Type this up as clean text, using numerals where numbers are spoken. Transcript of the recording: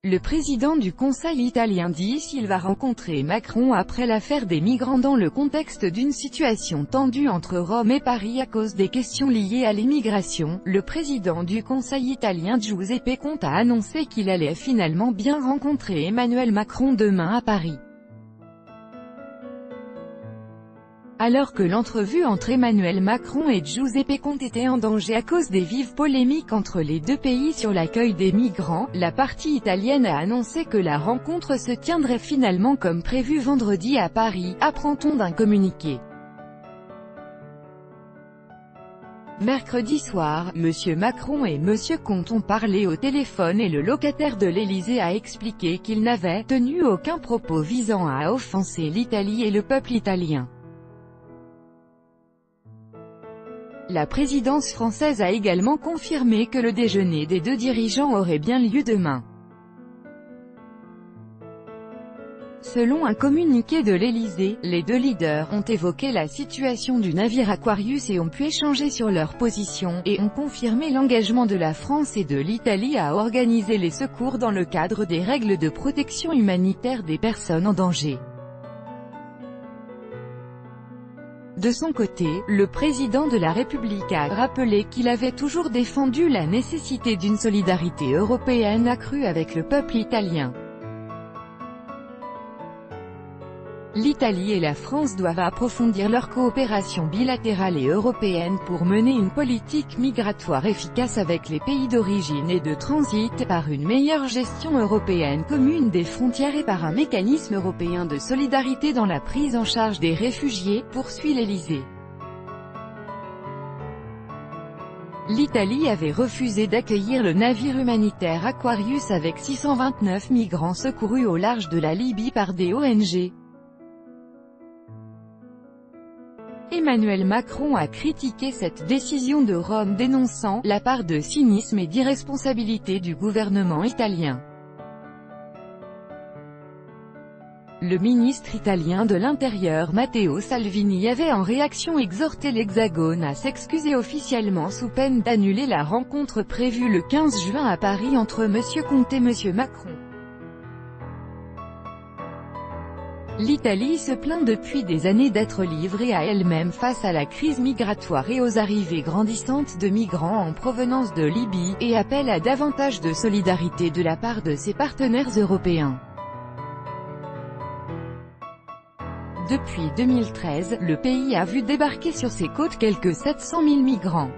Le président du Conseil italien dit qu'il va rencontrer Macron après l'affaire des migrants dans le contexte d'une situation tendue entre Rome et Paris à cause des questions liées à l'immigration. Le président du Conseil italien Giuseppe Conte a annoncé qu'il allait finalement bien rencontrer Emmanuel Macron demain à Paris. Alors que l'entrevue entre Emmanuel Macron et Giuseppe Conte était en danger à cause des vives polémiques entre les deux pays sur l'accueil des migrants, la partie italienne a annoncé que la rencontre se tiendrait finalement comme prévu vendredi à Paris, apprend-on d'un communiqué. Mercredi soir, M. Macron et M. Conte ont parlé au téléphone et le locataire de l'Élysée a expliqué qu'il n'avait tenu aucun propos visant à offenser l'Italie et le peuple italien. La présidence française a également confirmé que le déjeuner des deux dirigeants aurait bien lieu demain. Selon un communiqué de l'Élysée, les deux leaders ont évoqué la situation du navire Aquarius et ont pu échanger sur leur position, et ont confirmé l'engagement de la France et de l'Italie à organiser les secours dans le cadre des règles de protection humanitaire des personnes en danger. De son côté, le président de la République a rappelé qu'il avait toujours défendu la nécessité d'une solidarité européenne accrue avec le peuple italien. L'Italie et la France doivent approfondir leur coopération bilatérale et européenne pour mener une politique migratoire efficace avec les pays d'origine et de transit, par une meilleure gestion européenne commune des frontières et par un mécanisme européen de solidarité dans la prise en charge des réfugiés, poursuit l'Élysée. L'Italie avait refusé d'accueillir le navire humanitaire Aquarius avec 629 migrants secourus au large de la Libye par des ONG. Emmanuel Macron a critiqué cette décision de Rome dénonçant « la part de cynisme et d'irresponsabilité du gouvernement italien ». Le ministre italien de l'Intérieur Matteo Salvini avait en réaction exhorté l'Hexagone à s'excuser officiellement sous peine d'annuler la rencontre prévue le 15 juin à Paris entre M. Conte et M. Macron. L'Italie se plaint depuis des années d'être livrée à elle-même face à la crise migratoire et aux arrivées grandissantes de migrants en provenance de Libye, et appelle à davantage de solidarité de la part de ses partenaires européens. Depuis 2013, le pays a vu débarquer sur ses côtes quelques 700 000 migrants.